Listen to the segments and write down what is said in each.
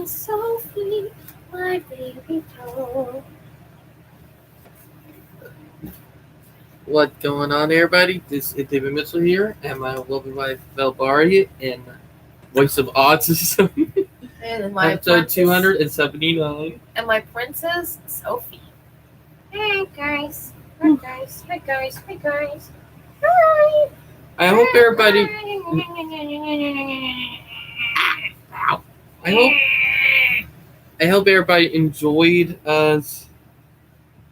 Sophie, my baby doll. What's going on, everybody? This is David Mitchell here, and my lovely wife, Velbari, in Voice of Autism, And my episode princess, 279. and my princess, Sophie. Hey guys. Hi guys. Hi guys. Hi guys. Hi. I hope everybody. I hope everybody enjoyed us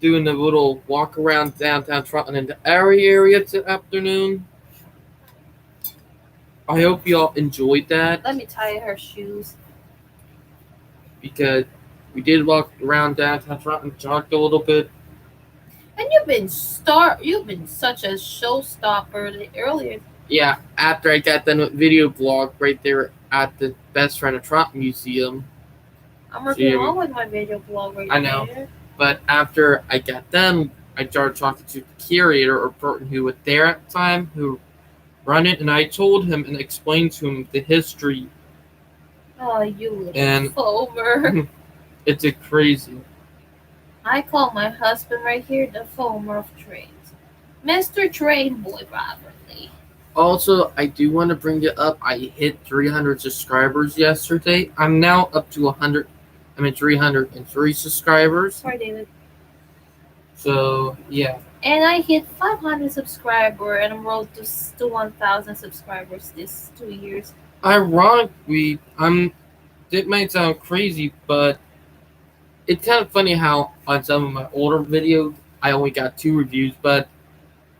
doing a little walk around downtown Toronto and the area this afternoon. I hope y'all enjoyed that. Let me tie her shoes. Because we did walk around downtown Toronto and talked a little bit. And you've been such a showstopper earlier. Yeah, after I got done with video blog right there at the Best Friend of Toronto Museum. I'm working on with my video blog right now. I know. But after I got done, I started talking to the curator or person who was there at the time, who run it, and I told him and explained to him the history. Oh, you little foamer. It's a crazy. I call my husband right here the foamer of trains. Mr. Train Boy Robert. Also, I do want to bring it up. I hit 300 subscribers yesterday. I'm now up to 303 subscribers. Sorry, David. So, yeah. And I hit 500 subscribers and I'm rolled to 1,000 subscribers this 2 years. Ironically, it might sound crazy, but it's kind of funny how on some of my older videos, I only got 2 reviews, but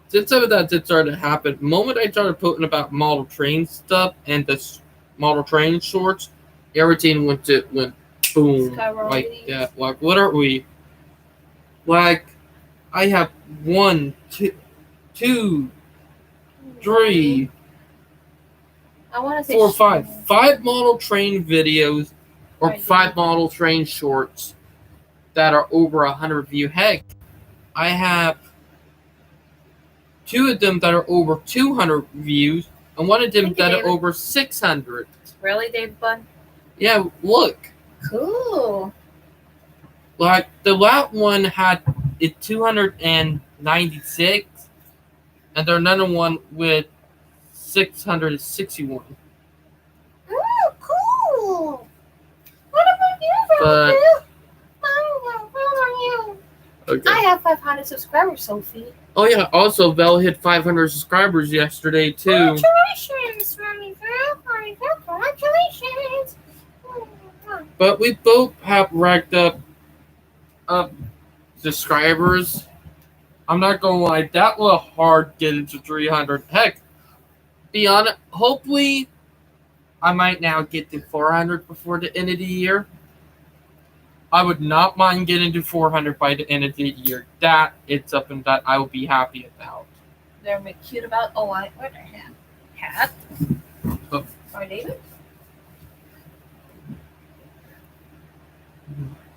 since some of that did start to happen, the moment I started putting about model train stuff and the model train shorts, everything went boom, like that. Like, what are we? Like, I have 1, 2, 3, I want to say 4, 5 model train videos or 5 model train shorts that are over 100 views. Heck, I have 2 of them that are over 200 views, and 1 of them that are over 600. Really, Dave Bun? Yeah, look. Cool. Like, the last one had it 296, and there's another one with 661. Oh, cool. What about you, But, okay. I have 500 subscribers, Sophie. Oh yeah, also Vel hit 500 subscribers yesterday too. Congratulations, Mommy Vel. Congratulations. But we both have racked up subscribers. I'm not gonna lie, that was hard getting to 300. Heck, be honest, hopefully I might now get to 400 before the end of the year. I would not mind getting to 400 by the end of the year. That is something that I will be happy about. They're cute about. Oh, I wear their hat. Oh. Sorry, David.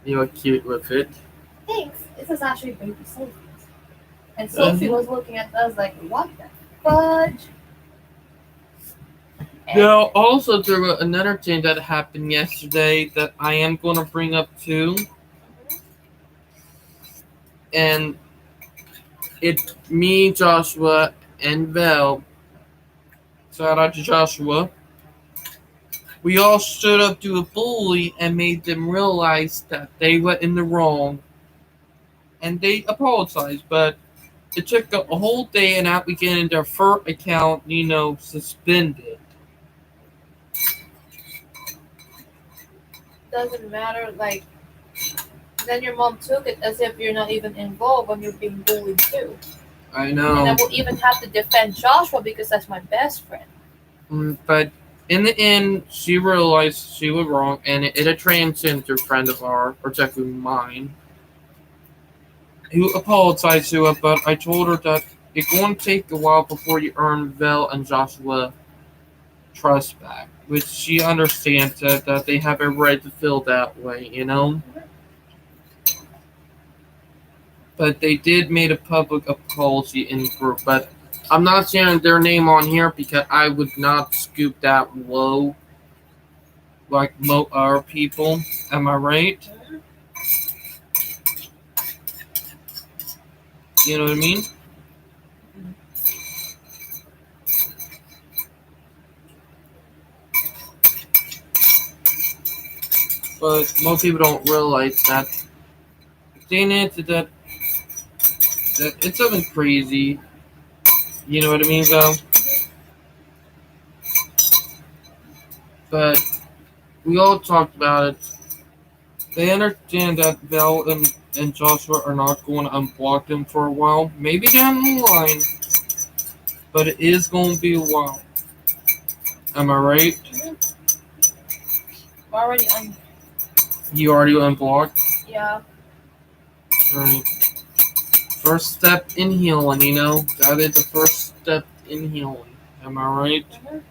You look cute with it. Thanks. This is actually baby Sophie's. And Sophie was looking at us like, what the fudge? Now, also, there was another thing that happened yesterday that I am going to bring up too. And it's me, Joshua, and Vel. Shout out to Joshua. We all stood up to a bully and made them realize that they were in the wrong. And they apologized, but it took a whole day and out we getting their first account, suspended. Doesn't matter, like, then your mom took it as if you're not even involved when you're being bullied too. I know. And I will even have to defend Joshua because that's my best friend. But in the end, she realized she was wrong, and it a transgender friend of ours, or technically mine, who apologized to her, but I told her that it's going to take a while before you earn Vel and Joshua trust back. Which she understands that they have a right to feel that way, But they did make a public apology in the group. But I'm not sharing their name on here because I would not scoop that low. like our people. Am I right? Mhm. You know what I mean? But most people don't realize that. Saying it that it's something crazy. You know what I mean, though. But we all talked about it. They understand that Val and Joshua are not going to unblock them for a while. Maybe down the line, but it is going to be a while. Am I right? Already on. You already unblocked? Yeah. Right. First step in healing, you know? That is the first step in healing. Am I right? Mhm.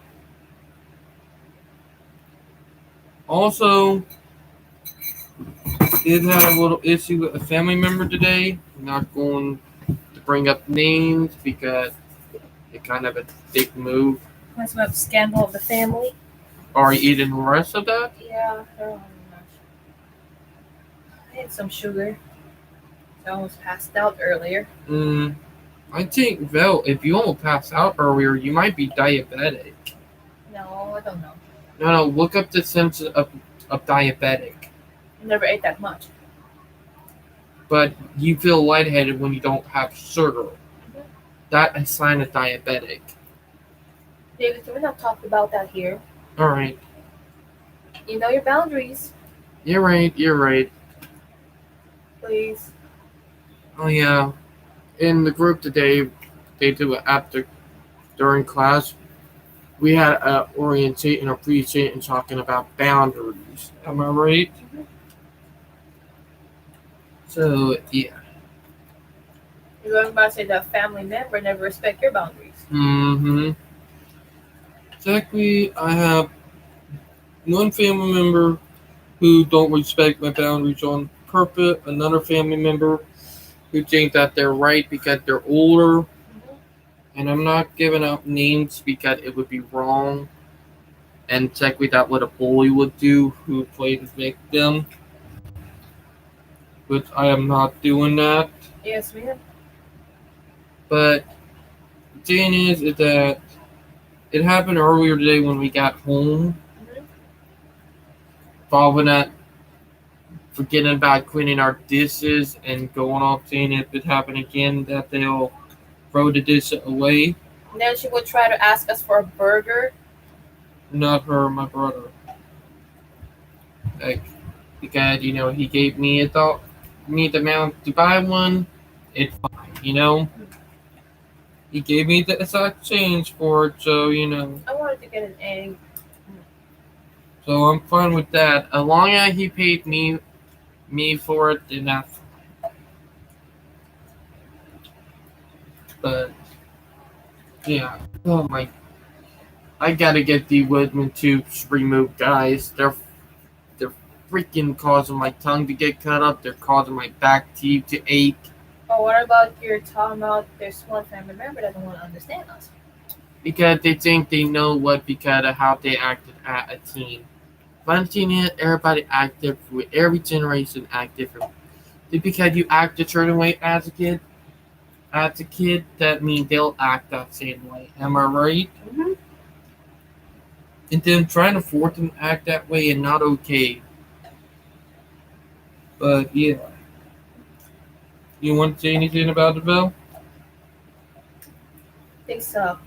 Also, did have a little issue with a family member today. I'm not going to bring up names because it's kind of a big move. That's about the scandal of the family. Are you eating the rest of that? Yeah. I had some sugar. So I almost passed out earlier. I think, Vel, if you almost passed out earlier, you might be diabetic. No, I don't know. No, look up the symptoms of diabetic. I never ate that much. But you feel lightheaded when you don't have sugar. Mhm. That's a sign of diabetic. David, can we not talk about that here? Alright. You know your boundaries, You're right. please. Oh, yeah. In the group today, they do it after, during class. We had a orientate and appreciate and talking about boundaries. Am I right? Mhm. So, yeah. You're going about to say that family member never respect your boundaries. Mm-hmm. Exactly. I have one family member who don't respect my boundaries on purpose. Another family member who think that they're right because they're older. Mhm. And I'm not giving out names because it would be wrong. And technically that what a bully would do who played the victim. But I am not doing that. Yes, ma'am. But the thing is that it happened earlier today when we got home. Mhm. Following that, forgetting about cleaning our dishes and going off saying if it happened again that they'll throw the dish away. And then she would try to ask us for a burger. Not her, my brother. Like, because, he gave me me the amount to buy one. It's fine. He gave me the exact change for it, so. I wanted to get an egg. So I'm fine with that. As long as he paid me for it, then that's fine. But yeah. Oh my, I gotta get the Woodman tubes removed, guys. They're freaking causing my tongue to get cut up. They're causing my back teeth to ache. But what about your talking about there's one family member that don't want to understand us? Because they think they know what because of how they acted at a teen. Fun thing is, everybody act different. Every generation act different. Just because you act a certain way as a kid, that means they'll act that same way. Am I right? Mm-hmm. And then trying to force them to act that way is not okay. But yeah. You want to say anything about the bill? They suck.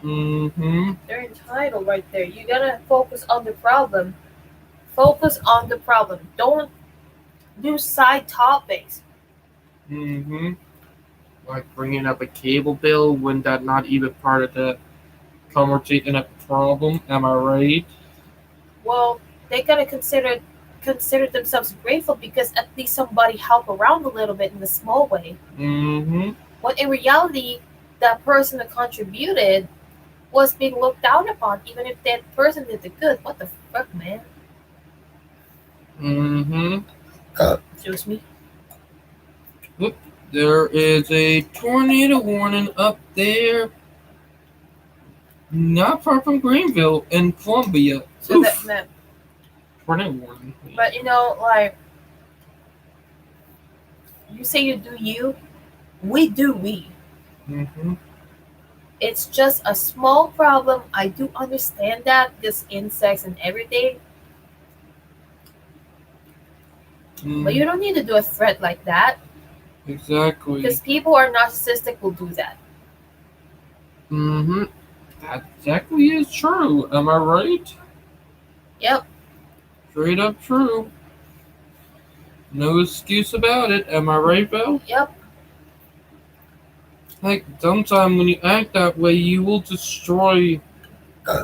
Mm-hmm. They're entitled right there. You gotta focus on the problem. Focus on the problem. Don't do side topics. Mm-hmm. Like bringing up a cable bill when that's not even part of the conversation of the problem. Am I right? Well, they gotta consider themselves grateful because at least somebody helped around a little bit in a small way. Mm-hmm. When in reality, that person that contributed was being looked down upon, even if that person did the good. What the fuck, man? Mm-hmm. Excuse me. Whoop. There is a tornado warning up there, not far from Greenville in Columbia. So Oof. that man. 21. But you know, like you say you do you, we do we. Mm-hmm. It's just a small problem. I do understand that, this insects and everything, but Mm, you don't need to do a threat like that exactly. because people who are narcissistic will do that. Mm-hmm. That exactly is true. Am I right? Yep, Straight up true. No excuse about it. Am I right, Belle? yep. Heck, sometimes when you act that way, you will destroy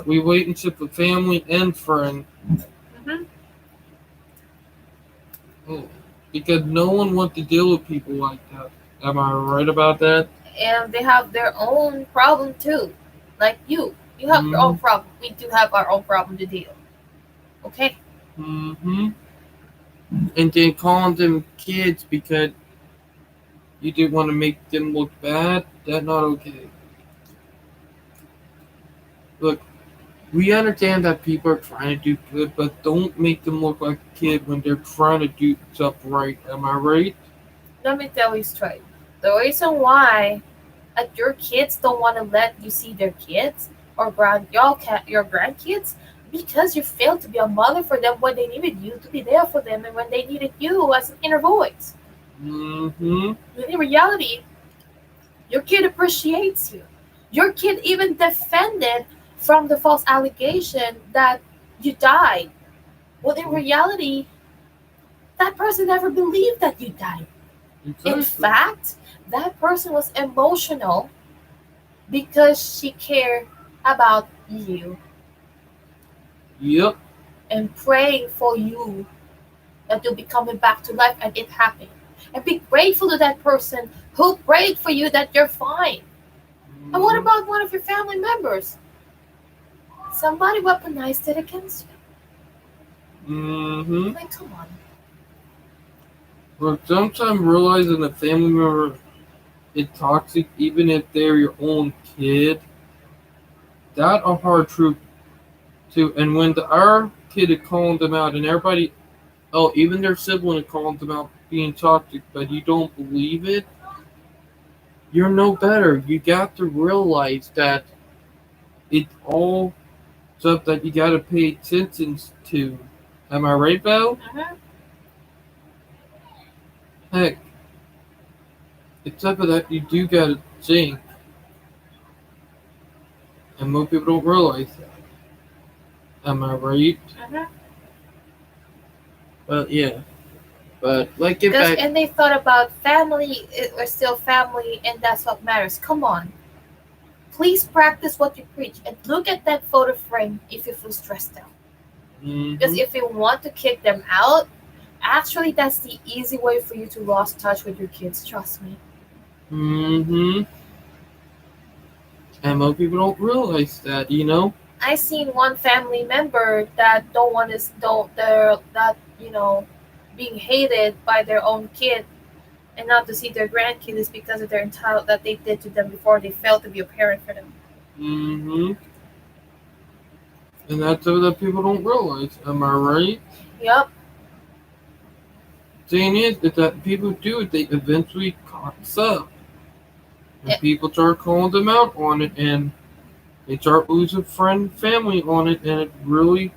relationship with family and friend. Hmm. Oh, because no one wants to deal with people like that. Am I right about that? And they have their own problem too. Like you have your Mm-hmm. own problem. We do have our own problem to deal. Okay. Mm-hmm. And then calling them kids because you didn't want to make them look bad, that's not okay. Look, we understand that people are trying to do good, but don't make them look like a kid when they're trying to do stuff right. Am I right? Let me tell you straight. The reason why your kids don't want to let you see their kids or your grandkids because you failed to be a mother for them when they needed you to be there for them and when they needed you as an inner voice. Mm-hmm. When in reality, your kid appreciates you. Your kid even defended from the false allegation that you died. Well, in reality, that person never believed that you died. In Exactly. fact, that person was emotional because she cared about you Yep. and praying for you that you'll be coming back to life and it happened. And be grateful to that person who prayed for you that you're fine. And what Mm-hmm. about one of your family members? Somebody weaponized it against you. Mm-hmm. Like, come on. But sometimes realizing a family member is toxic, even if they're your own kid, that a hard truth too. And when our kid is calling them out, and everybody, oh, even their sibling is calling them out being toxic, but you don't believe it, you're no better. You got to realize that it's all stuff that you got to pay attention to. Am I right, Val? Mhm. Heck, except for that, you do got to think, and most people don't realize that. Am I right? Mhm. Well, yeah. But like, get Because back. and they thought about family, we're still family, and that's what matters. Come on, please practice what you preach and look at that photo frame if you feel stressed out. Because Mm-hmm. if you want to kick them out, actually, that's the easy way for you to lose touch with your kids. Trust me. Mm-hmm. And most people don't realize that, you know? I seen one family member that don't want to don't they're that being hated by their own kid and not to see their grandkid is because of their entitled that they did to them before they failed to be a parent for them. Mm-hmm. And that's what that people don't realize. Am I right? Yep. Thing is that people do it, they eventually cocks up. And Eh, people start calling them out on it, and they start losing friend, family on it, and it really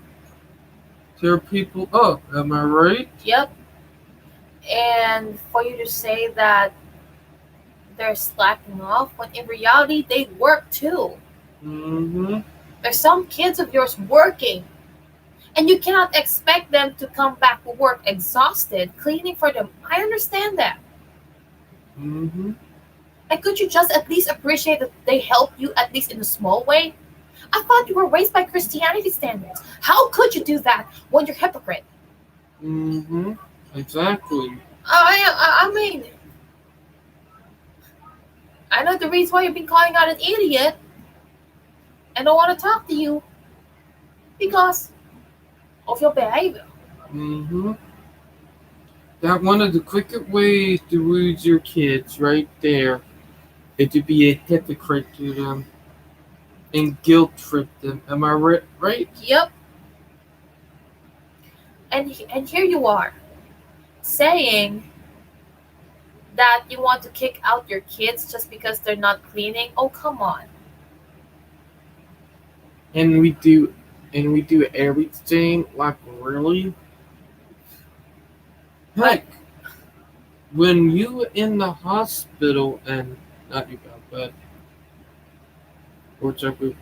tear people up. Am I right? yep. And for you to say that they're slacking off when in reality they work too. Mm-hmm. There's some kids of yours working and you cannot expect them to come back to work exhausted cleaning for them. I understand that. Mm-hmm. And could you just at least appreciate that they help you at least in a small way? I thought you were raised by Christianity standards. How could you do that when you're hypocrite? Mm-hmm. Exactly. I mean, I know the reason why you've been calling out an idiot and don't want to talk to you because of your behavior. Mm-hmm. That one of the quickest ways to lose your kids right there is to be a hypocrite to them and guilt trip them. Am I right? Right? Yep. And here you are saying that you want to kick out your kids just because they're not cleaning. Oh, come on. And we do everything like really. Like, Heck, when you in the hospital and not you got, but we're talking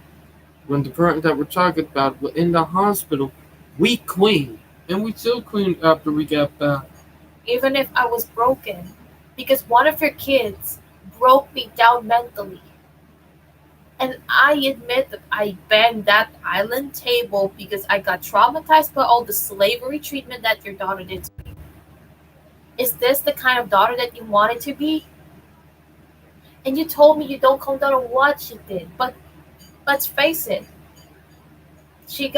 when the person that we're talking about were in the hospital, we clean and we still clean after we get back. even if I was broken, because one of your kids broke me down mentally. And I admit that I banged that island table because I got traumatized by all the slavery treatment that your daughter did to me. Is this the kind of daughter that you wanted to be? And you told me you don't come down on what she did. But let's face it, she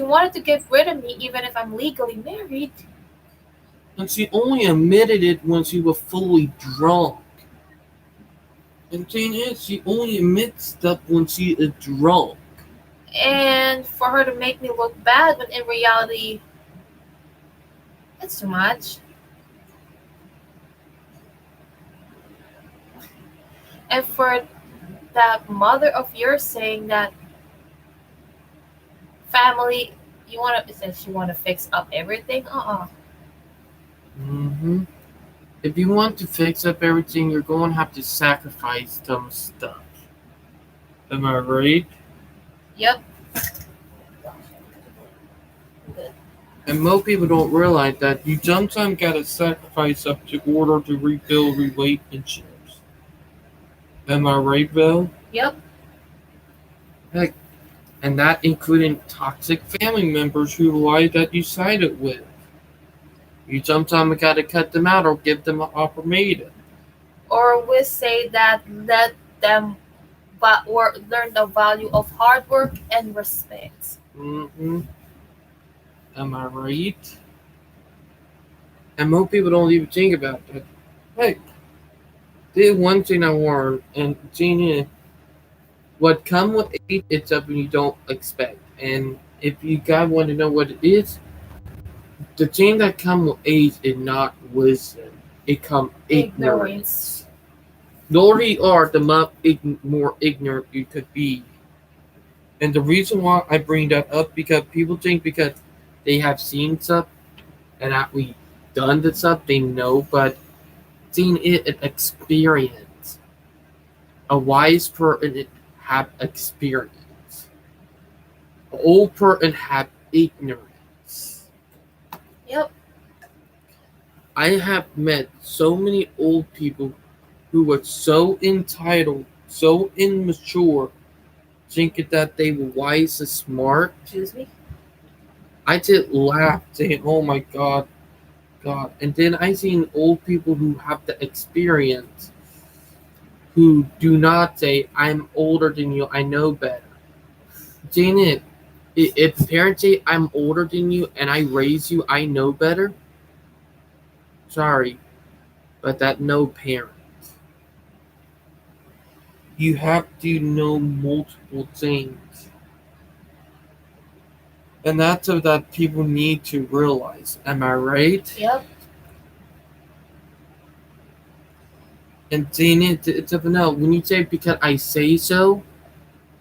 wanted to get rid of me even if I'm legally married. And she only admitted it when she was fully drunk. And the thing is, she only admits stuff when she is drunk. And for her to make me look bad when in reality it's too much. And for that mother of yours saying that family, you want to, since you want to fix up everything, hmm If you want to fix up everything, you're going to have to sacrifice some stuff. Am I right? yep. And most people don't realize that you sometimes gotta sacrifice up to order to rebuild relationships. Am I right, Bill? Yep. Heck, and that including toxic family members who lie that you sided with. You sometimes gotta cut them out or give them an ultimatum. Or we say that let them or learn the value of hard work and respect. Mm-hmm. Am I right? And most people don't even think about that. Hey, there's one thing I learned, and Gina, what come with age, it's something you don't expect. And if you guys want to know what it is, the thing that come with age is not wisdom. It come Ignorance. ignorance. The older you are, the more ignorant you could be. And the reason why I bring that up because people think because they have seen stuff and actually done the stuff they know, but seen it an experience. A wise person have experience. An old person have ignorance. Yep. I have met so many old people who were so entitled, so immature, thinking that they were wise and smart. Excuse me. I just laughed, saying, "Oh my God, God!" And then I seen old people who have the experience, who do not say, "I'm older than you, I know better." Janet, if parents say, "I'm older than you and I raise you, I know better," sorry, but that no parent. You have to know multiple things. And that's what that people need to realize. Am I right? Yep. And they need to know when you say because I say so,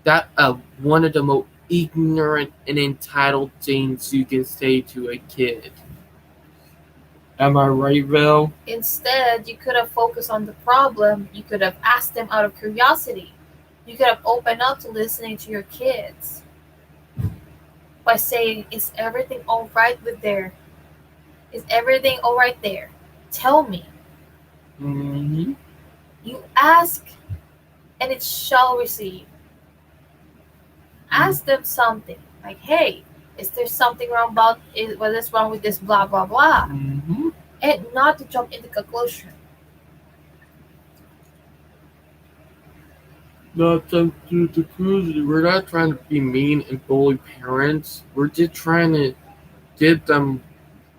that one of the most ignorant and entitled things you can say to a kid. Am I right, Val? Instead, you could have focused on the problem. You could have asked them out of curiosity. You could have opened up to listening to your kids by saying, "Is everything all right with there? Is everything all right there? Tell me." Mm-hmm. You ask, and it shall receive. Ask them something like, "Hey, is there something wrong about it? What is wrong with this? Blah blah blah," Mm-hmm. and not to jump into conclusion. Not to cruise. We're not trying to be mean and bully parents. We're just trying to give them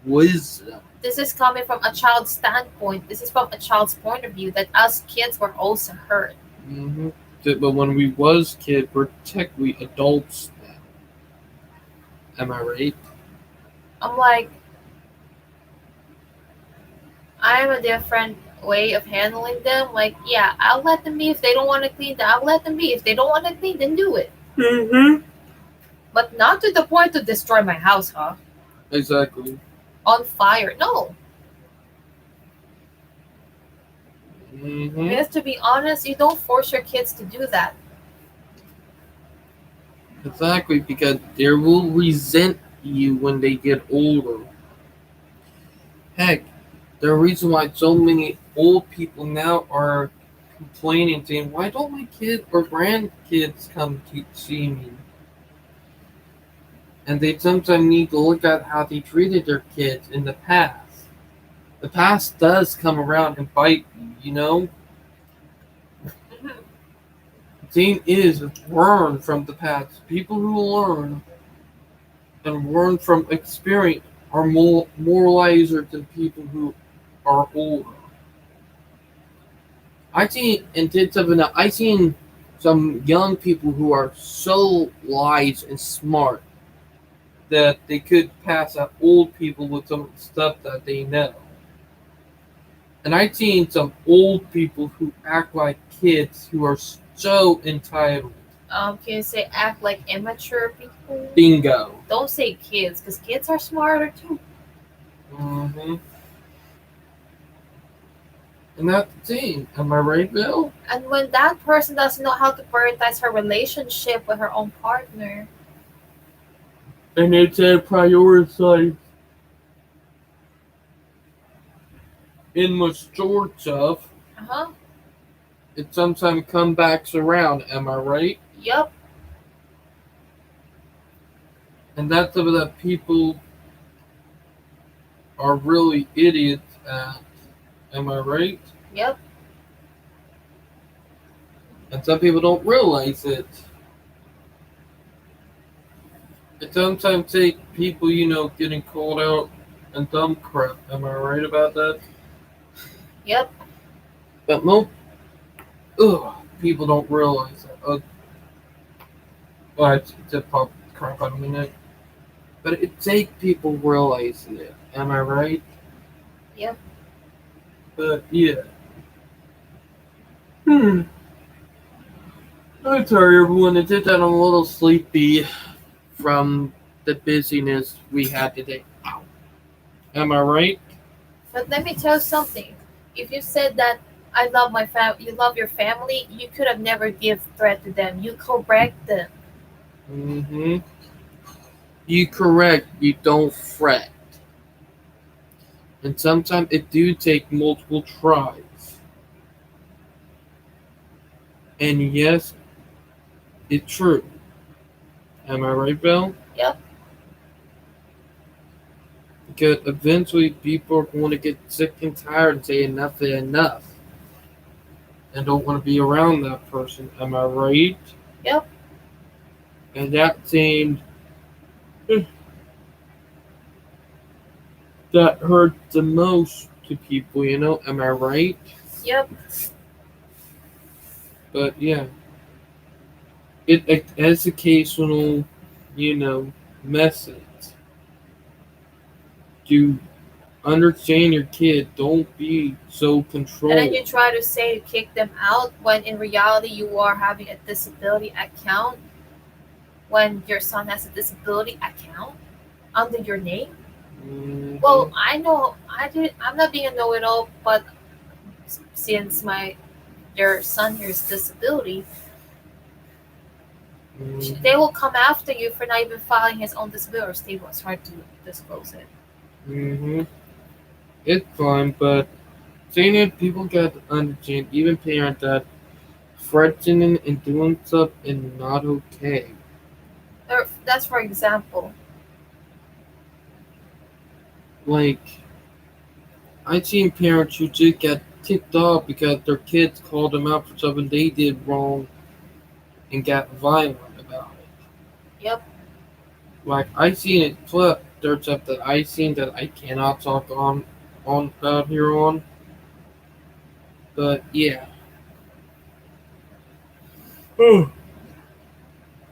wisdom. This is coming from a child's standpoint. This is from a child's point of view that us kids were also hurt. Mm-hmm. But when we was kids, we're technically adults now. Am I right? I'm like, I am a different way of handling them. Like, yeah, I'll let them be if they don't want to clean. Then I'll let them be if they don't want to clean. Then do it, Mm-hmm. but not to the point to destroy my house, huh? Exactly. On fire. No, Mm-hmm. because to be honest, you don't force your kids to do that. Exactly, because they will resent you when they get older. Heck, the reason why so many old people now are complaining, saying, "Why don't my kids or grandkids come to see me?" And they sometimes need to look at how they treated their kids in the past. The past does come around and bite you, you know? Mhm. The thing is, learn from the past. People who learn and learn from experience are more wiser than people who are older. I seen and did something that I seen some young people who are so wise and smart that they could pass out old people with some stuff that they know. And I've seen some old people who act like kids who are so entitled. Can you say act like immature people? Bingo. Don't say kids, because kids are smarter too. Hmm. And that's the thing. Am I right, Bill? And when that person doesn't know how to prioritize her relationship with her own partner, And it's a prioritize in much sort of. uh huh, It sometimes comes back around. Am I right? yep, And that's something that people are really idiots at. Am I right? yep, And some people don't realize it. It sometimes take people, getting called out and dumb crap. Am I right about that? yep. But most people don't realize that. Well, it's a pop crap on a minute. But it take people realizing it. Am I right? Yep. But yeah. Hmm. I'm sorry, everyone. It's just that I'm a little sleepy from the busyness we had today. Am I right? But let me tell you something. If you said that I love my you love your family, you could have never give threat to them. You correct them. Mm-hmm. You correct. You don't fret. And sometimes it do take multiple tries. And yes, it's true. Am I right, Bill? Yep. Because eventually people are going to get sick and tired and say enough is enough. And don't want to be around that person. Am I right? Yep. And that seemed that hurt the most to people, Am I right? Yep. But yeah, it educational, you know, message to understand your kid. Don't be so And then controlled. you try to say to kick them out when in reality you are having a disability account when your son has a disability account under your name. Hmm. Well, I know I did. I'm not being a know-it-all, but since my your son here is disability, they will come after you for not even filing his own disability. Or Steve was hard to disclose it. Hmm. It's fine, but saying it, people got to understand, even parents, that threatening and doing stuff is not okay. Or that's for example. Like, I've seen parents who just get ticked off because their kids called them out for something they did wrong and got violent about it. Yep. Like, I seen it flip. There's stuff that I seen that I cannot talk on out here on. But yeah.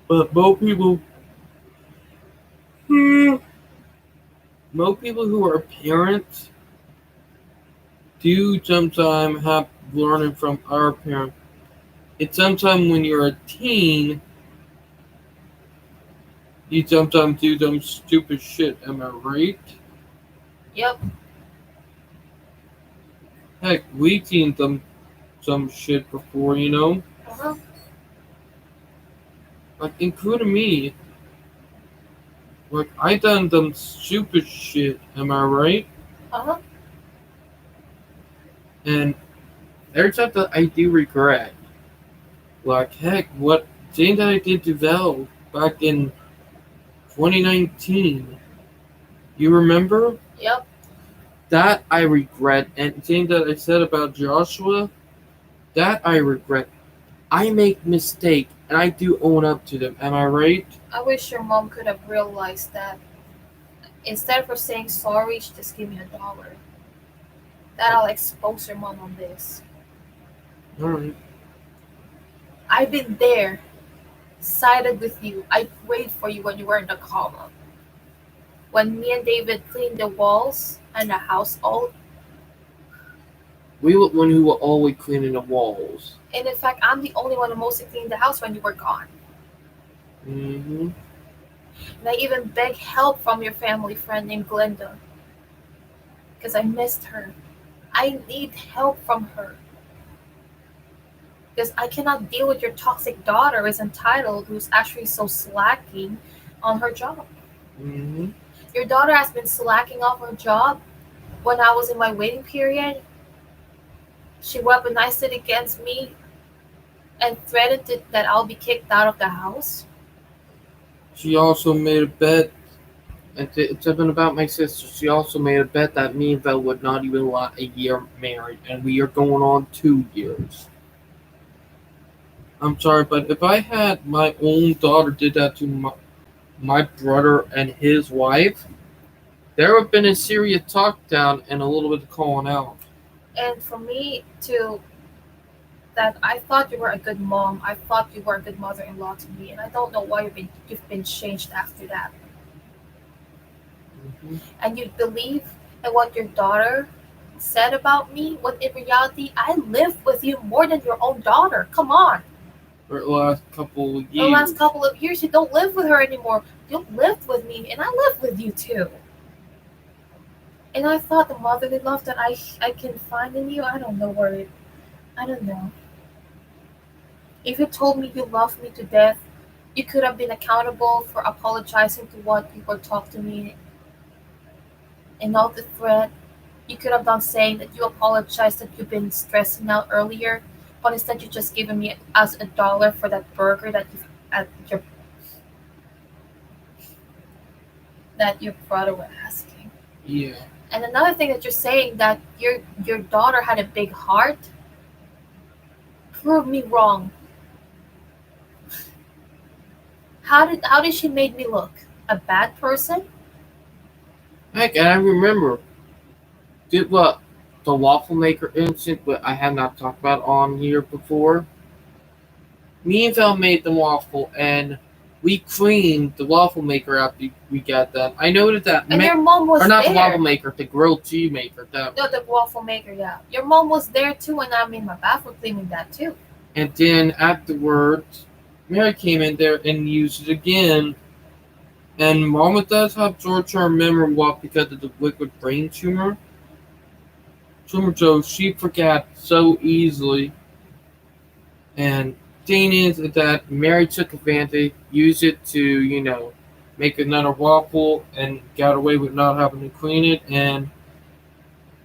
But most people who are parents do sometimes have learning from our parents. It's sometimes when you're a teen, you sometimes do some stupid shit. Am I right? Yep. Heck, we seen some shit before, you know, Uh-huh. like including me. Like I done some stupid shit. Am I right? Uh-huh. And there's something I do regret. Like heck, what thing that I did to Val back in 2019. You remember? Yep. That I regret. And thing that I said about Joshua, that I regret. I make mistake and I do own up to them. Am I right? I wish your mom could have realized that instead of her saying sorry, she just gave me $1. That I'll expose your mom on this. Alright. I've been there, sided with you. I prayed for you when you were in the coma. When me and David cleaned the walls and the household, We were one who were always cleaning the walls. and in fact, I'm the only one who mostly cleaned the house when you were gone. Mm-hmm. And I even begged help from your family friend named Glenda because I missed her. I need help from her because I cannot deal with your toxic daughter who's entitled, who's actually so slacking on her job. Mm-hmm. Your daughter has been slacking off her job when I was in my waiting period. She weaponized it against me and threatened that I'll be kicked out of the house. She also made a bet. And something about my sister. She also made a bet that me and Val would not even last a year married, and we are going on 2 years. I'm sorry, but if I had my own daughter did that to my brother and his wife, there would have been a serious talk down and a little bit of calling out. And for me to that I thought you were a good mom. I thought you were a good mother-in-law to me, and I don't know why you've been changed after that. Mm-hmm. And you believe in what your daughter said about me, when in reality I lived with you more than your own daughter. Come on. For the last couple of The years. last couple of years you don't live with her anymore. You lived with me and I lived with you too. And I thought the motherly love that I can find in you, I don't know where it I don't know. If you told me you loved me to death, you could have been accountable for apologizing to what people talked to me and not the threat. You could have done saying that you apologized that you've been stressing out earlier, but instead you just given me as $1 for that burger your that your brother was asking. Yeah. And another thing that you're saying that your daughter had a big heart, prove me wrong. How did she make me look? A bad person? Heck, and I remember did what the waffle maker incident, but I have not talked about on here before. Me and Val made the waffle, and we cleaned the waffle maker after we got done. I noted that, And your mom was or not the waffle there. maker, the grilled cheese maker. That No, the waffle maker, yeah. Your mom was there too, and I'm in my bathroom cleaning that too. And then afterwards, Mary came in there and used it again. And Mama does have short-term memory loss because of the liquid brain tumor. So she forgot so easily. And thing is that Mary took advantage, used it to, make another waffle and got away with not having to clean it. And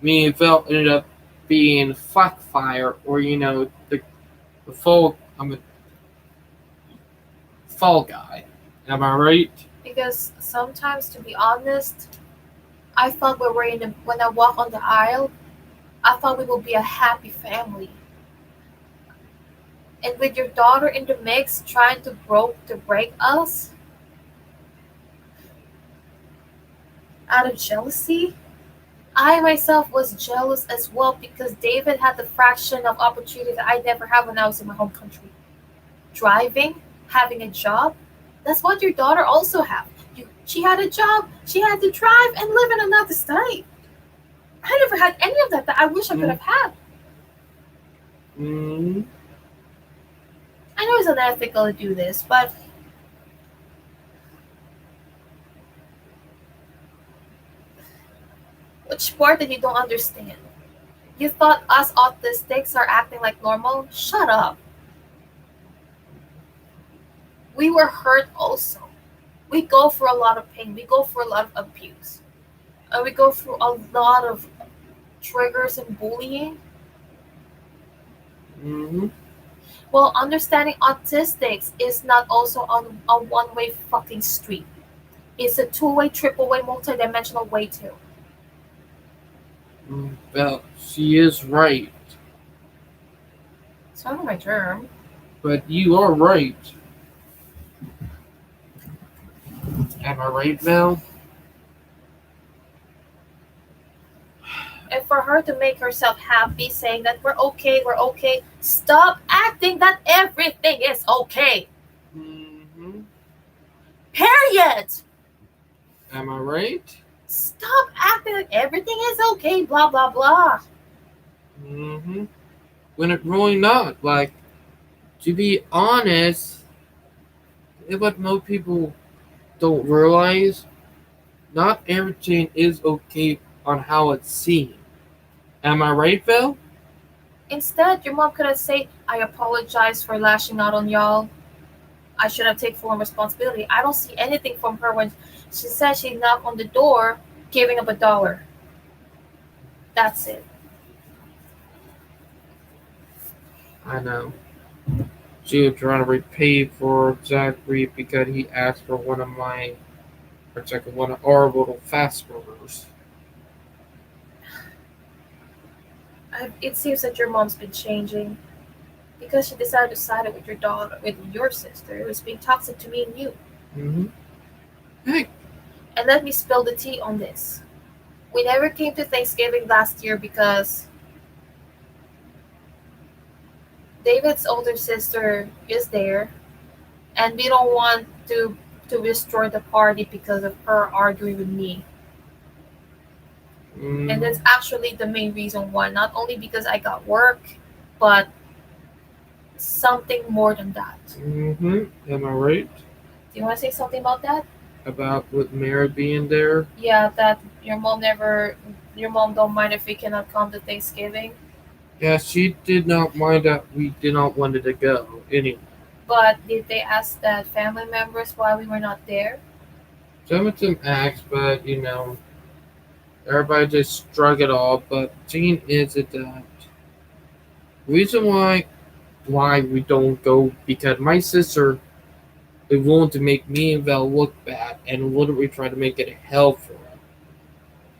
me and Val ended up being fuck fire, or the fall guy. Am I right? Because sometimes, to be honest, I thought when I walk on the aisle, I thought we would be a happy family. And with your daughter in the mix, trying to break us out of jealousy, I myself was jealous as well because David had the fraction of opportunity that I never had when I was in my home country. Driving, having a job, that's what your daughter also had. She had a job, she had to drive and live in another state. I never had any of that I wish I could Mm, have had. mm, I know it's unethical to do this, but which part that you don't understand? You thought us autistics are acting like normal? Shut up. We were hurt also. We go through a lot of pain. We go through a lot of abuse. We go through a lot of triggers and bullying. mm. Well, understanding autistics is not also on a one-way fucking street. It's a two-way, triple-way, multi-dimensional way too. Well, she is right, It's not my term. but you are right. Am I right, Val? And for her to make herself happy, saying that we're okay, stop acting that everything is okay. Mm-hmm. Period. Am I right? Stop acting like everything is okay, blah, blah, blah. Mm-hmm. When it really not. Like, to be honest, what most people don't realize, not everything is okay on how it's seen. Am I right, Val? Instead, your mom could have said, I apologize for lashing out on y'all. I should have taken full responsibility. I don't see anything from her when she said she knocked on the door, giving up $1. That's it. I know. She was trying to repay for Zachary because he asked for one of my, or it's like one of our little fast burgers. It seems that your mom's been changing because she decided to side with your daughter, with your sister, who's being toxic to me and you. Mm-hmm. Hey. And let me spill the tea on this. We never came to Thanksgiving last year because David's older sister is there, and we don't want to destroy the party because of her arguing with me. And Mm-hmm. that's actually the main reason why. Not only because I got work, but something more than that. Mm-hmm. Am I right Do you want to say something about that? about with Mary being there? Yeah, that your mom don't mind if we cannot come to Thanksgiving. Yeah, she did not mind that we did not want it to go anyway. But did they ask that family members why we were not there? Some of them asked, but everybody just shrug it off. But thing is it that reason why we don't go because my sister is willing to make me and Val look bad and literally try to make it a hell for us.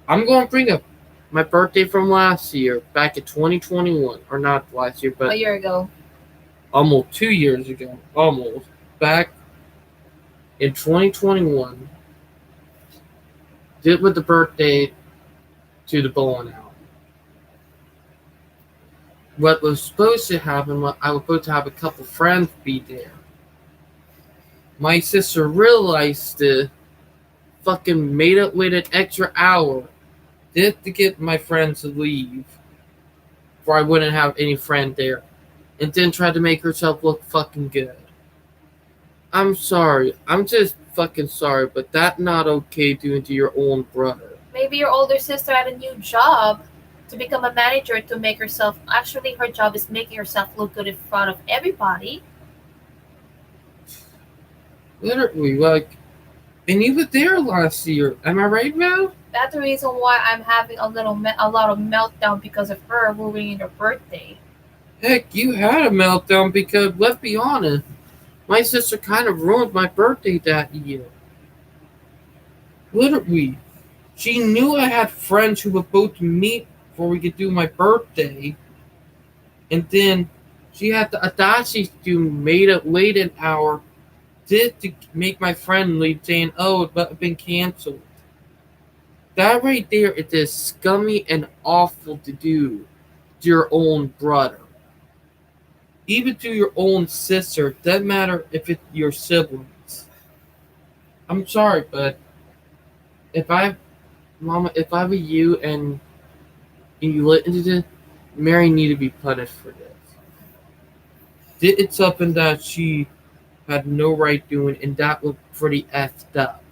I'm going to bring up my birthday from last year, back in 2021, or not last year, A but year ago. almost 2 years ago, almost back in 2021. Did with the birthday to the bowling alley. What was supposed to happen was I was supposed to have a couple friends be there. My sister realized it, fucking made it wait an extra hour just to get my friends to leave, for I wouldn't have any friend there, and then tried to make herself look fucking good. I'm sorry, I'm just fucking sorry, but that not okay doing to your own brother. Maybe your older sister had a new job to become a manager to make herself. Actually, her job is making herself look good in front of everybody. Literally, like, and you were there last year. Am I right, Val? That's the reason why I'm having a lot of meltdown because of her ruining her birthday. Heck, you had a meltdown because, let's be honest, my sister kind of ruined my birthday that year. Literally, she knew I had friends who were supposed to meet before we could do my birthday, and then she had the audacity to made it late an hour, did to make my friend leave, saying, "Oh, it's been canceled." That right there is just scummy and awful to do to your own brother. Even to your own sister, doesn't matter if it's your siblings. I'm sorry, but if I, Mama, if I were you and and you let into this, Mary need to be punished for this. Did something that she had no right doing, and that was pretty effed up.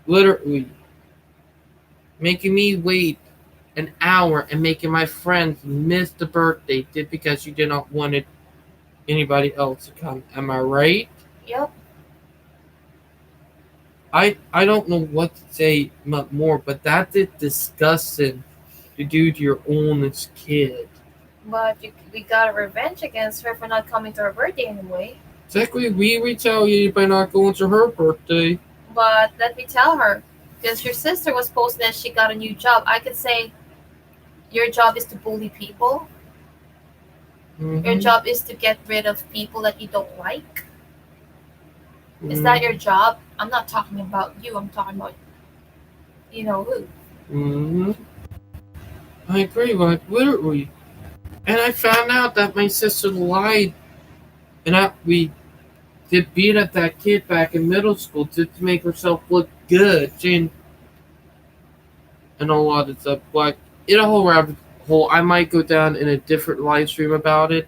Literally, making me wait an hour and making my friends miss the birthday just because you did not want anybody else to come. Am I right? Yep. I don't know what to say more, but that is disgusting to do to your oldest kid. But we got a revenge against her for not coming to her birthday anyway. Technically, we retaliated by not going to her birthday. But let me tell her, because your sister was posting that she got a new job. I could say, your job is to bully people. Your Mm-hmm. job is to get rid of people that you don't like. Is that your Mm-hmm. job? I'm not talking about you. I'm talking about you know who. Mm-hmm. I agree, like literally. And I found out that my sister lied, and we did beat up that kid back in middle school just to make herself look good, and a lot of stuff. Like in a whole rabbit hole, I might go down in a different live stream about it.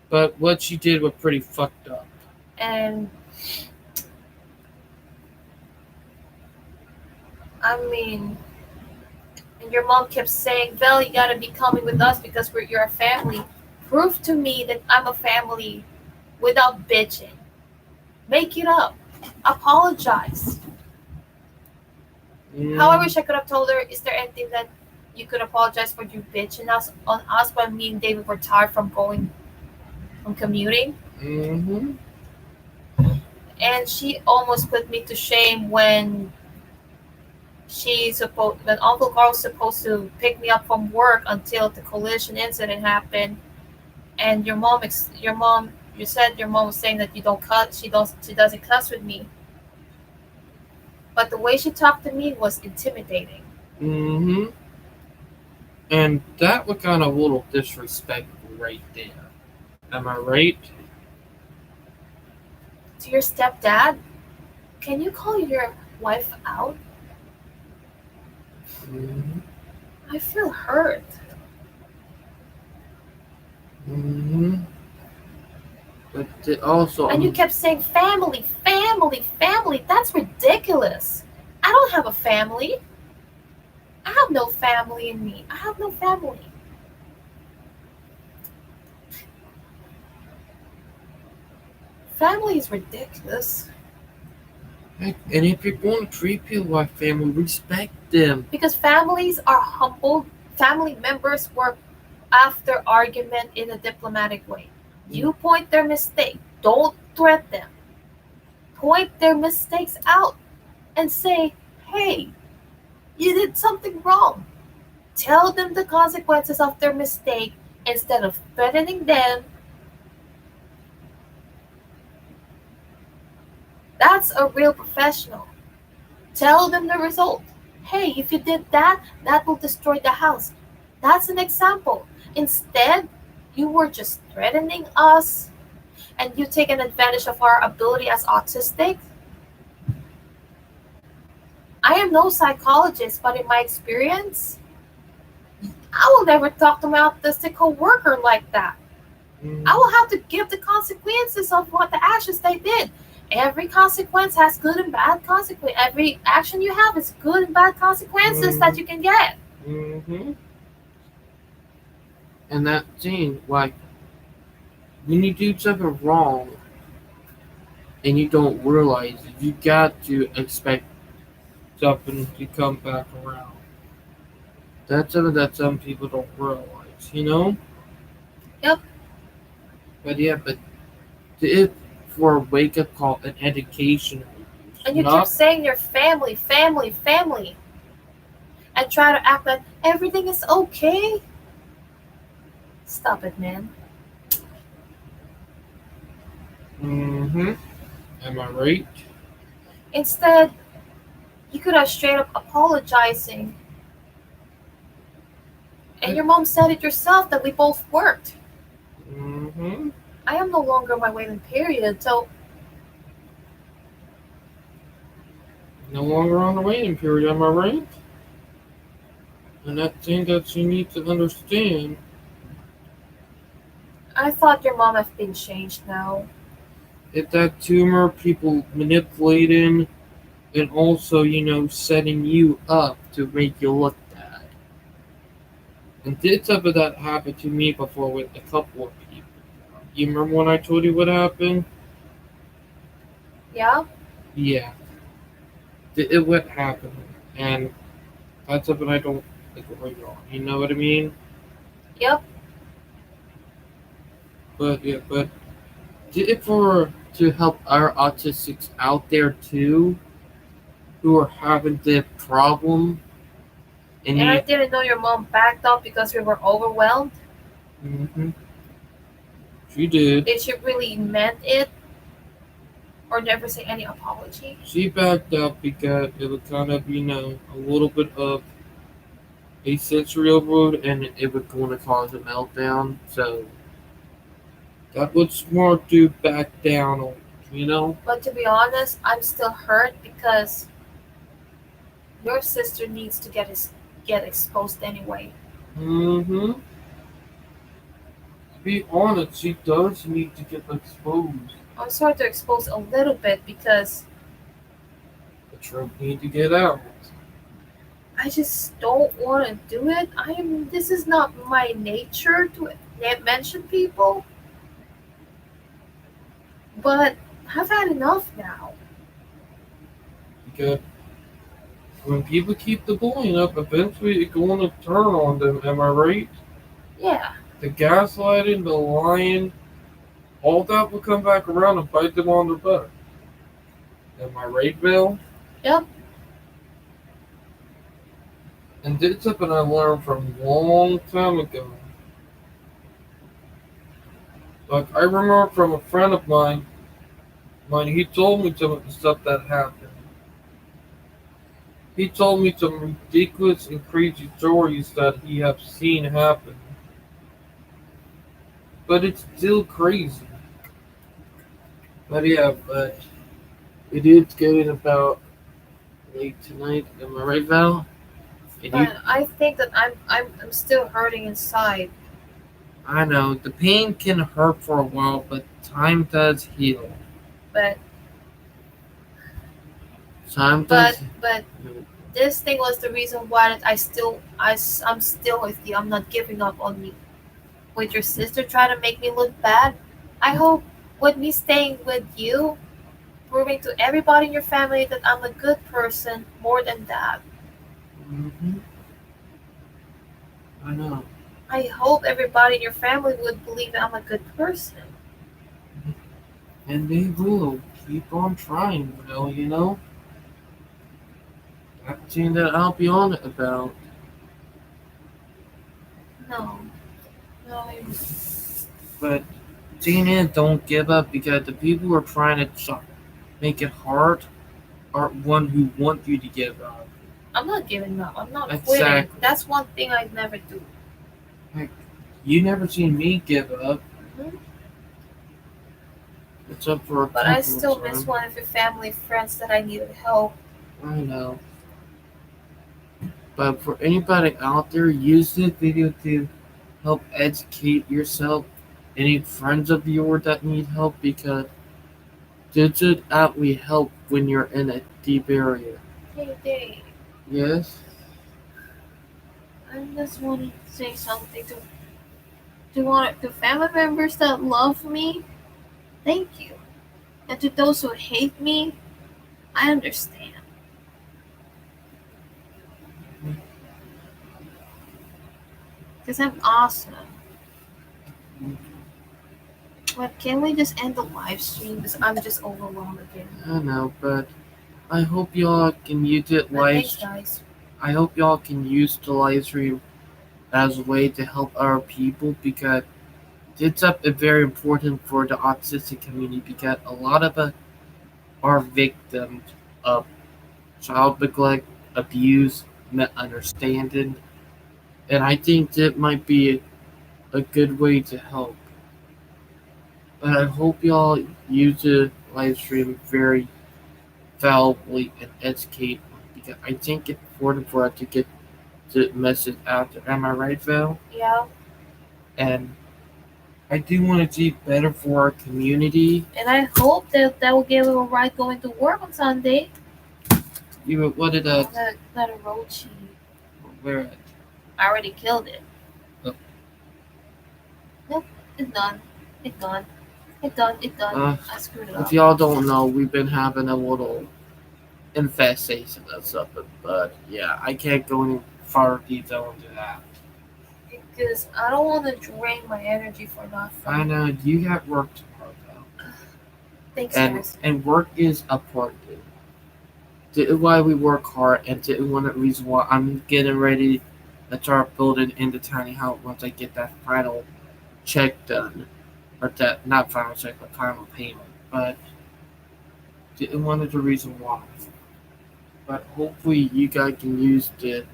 But what she did was pretty fucked up. And I mean, and your mom kept saying, "Vel, you gotta be coming with us because you're a family. Prove to me that I'm a family without bitching. Make it up. Apologize." How I Mm, wish I could have told her, is there anything that you could apologize for you bitching us on us when me and David were tired from commuting? mm-hmm. And she almost put me to shame when when Uncle Carl was supposed to pick me up from work until the collision incident happened. And your mom, you said your mom was saying that you don't cut, she doesn't cuss with me, but the way she talked to me was intimidating. Mm-hmm. And that was kind of a little disrespectful right there. Am I right? To your stepdad, can you call your wife out? Mm-hmm. I feel hurt. Mm-hmm. But also, And you kept saying family, family, family. That's ridiculous. I don't have a family. I have no family in me. I have no family. Family is ridiculous and if you're going to treat people like family, respect them. because families are humble. Family members work after argument in a diplomatic way. You point their mistake. Don't threat them. Point their mistakes out and say, "Hey, you did something wrong." Tell them the consequences of their mistake instead of threatening them. That's a real professional. Tell them the result. "Hey, if you did that, that will destroy the house." That's an example. Instead, you were just threatening us and you taking advantage of our ability as autistic. I am no psychologist, but in my experience, I will never talk to my autistic coworker like that. I will have to give the consequences of what the actions they did. Every consequence has good and bad consequences. Every action you have is good and bad consequences that you can get. Mm-hmm. And that thing, like, when you do something wrong and you don't realize it, you got to expect something to come back around. That's something that some people don't realize. Yep. But yeah, but it for a wake up call and education, And you keep not. saying your family, family, family, and try to act like everything is okay. Stop it, man. Mm-hmm. Am I right? Instead, you could have straight up apologizing. And But, your mom said it yourself that we both worked. mm-hmm. I am no longer my waiting period, so No longer on the waiting period. Am I right? And that thing that you need to understand I thought your mom have been changed now. is that tumor people manipulating and also, setting you up to make you look bad. And did some of that happen to me before with a couple of people. You remember when I told you what happened? Yeah? Yeah, it what happened, and that's something I don't agree on. You know what I mean? Yep. But yeah, but did it for to help our autistics out there too, who are having the problem and And I need. didn't know your mom backed up because we were overwhelmed. Hmm. She did. Did she really meant it or never say any apology? She backed up because it was kind of, a little bit of a sensory overload and it was going to cause a meltdown. So that was smart to back down on, you know? But to be honest, I'm still hurt because your sister needs to get exposed anyway. Mm-hmm. To be honest, she does need to get exposed. I'm sorry to expose a little bit because The truth need to get out. I just don't want to do it. This is not my nature to mention people, but I've had enough now. Because when people keep the bullying up, eventually it's going to turn on them. Am I right? Yeah. The gaslighting, the lying, all that will come back around and bite them on the butt. Am I right, Bill? Yep. And did something I learned from a long time ago. Like I remember from a friend of mine, he told me some of the stuff that happened. He told me some ridiculous and crazy stories that he have seen happen. But it's still crazy. But yeah, but it is getting about late tonight. Am I right, Val? And you, But I think that I'm still hurting inside. I know the pain can hurt for a while, but time does heal. But Time but does. but this thing was the reason why that I'm still with you. I'm not giving up on you. With your sister trying to make me look bad, I hope with me staying with you, proving to everybody in your family that I'm a good person. More than that, Hmm. I know, I hope everybody in your family would believe that I'm a good person. and they will keep on trying. Well, that's the thing that I'll be on it about. No, no, But Tina, don't give up because the people who are trying to make it hard are one who want you to give up. I'm not giving up. I'm not quitting. Exactly. That's one thing I never do. Like, you never seen me give up. Mhm. It's up for a But I couple still of miss times. one of your family friends that I needed help. I know. But for anybody out there, use this video to help educate yourself. Any friends of yours that need help because this would actually help when you're in a deep area. Hey, Dave, Yes? I just wanted to say something to family members that love me. Thank you, and to those who hate me, I understand. Because I'm awesome. But can we just end the live stream? Because I'm just overwhelmed again. I know, but I hope y'all can use it But thanks, guys. I hope y'all can use the live stream as a way to help our people because it's up very important for the autistic community because a lot of us are victims of child neglect, abuse, misunderstanding, and I think that might be a good way to help. But I hope y'all use the live stream very valuably and educate because I think it's important for us to get to message out there. Am I right, Val? Yeah. And I do want to do better for our community. And I hope that will give him a right going to work on Sunday. You what did That Orochi. where I already killed it. Oh. Nope, it's done. It's done. It's done. It's done. I screwed it if up. y'all don't know, we've been having a little infestation of something, but yeah, I can't go any further detail into that. Because I don't want to drain my energy for nothing. I know you got work tomorrow, though. Thanks, guys. And work is important. This is why we work hard, and this is one of the reasons why I'm getting ready to start building into tiny house once I get that final check done, or that not final check, but final payment. But this is one of the reasons why. But hopefully, you guys can use it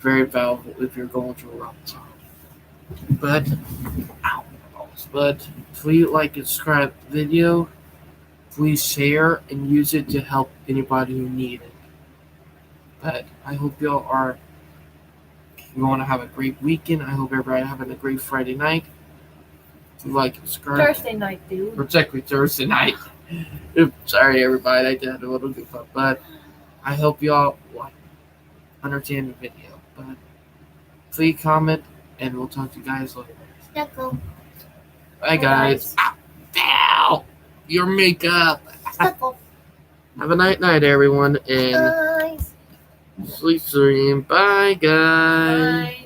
very valuable if you're going through a rough time. But, ow, but please like and subscribe to the video. Please share and use it to help anybody who need it. But I hope y'all are going to have a great weekend. I hope everybody having a great Friday night. If you like and subscribe. Thursday night, dude. Or technically Thursday night. Sorry, everybody. I did a little goof up. But I hope y'all understand the video. But please comment, and we'll talk to you guys later. Snuckle. Bye, guys. Ow! Your makeup. Snuckle. Have a night, everyone, and Guys. sleep soon. Bye, guys. Bye.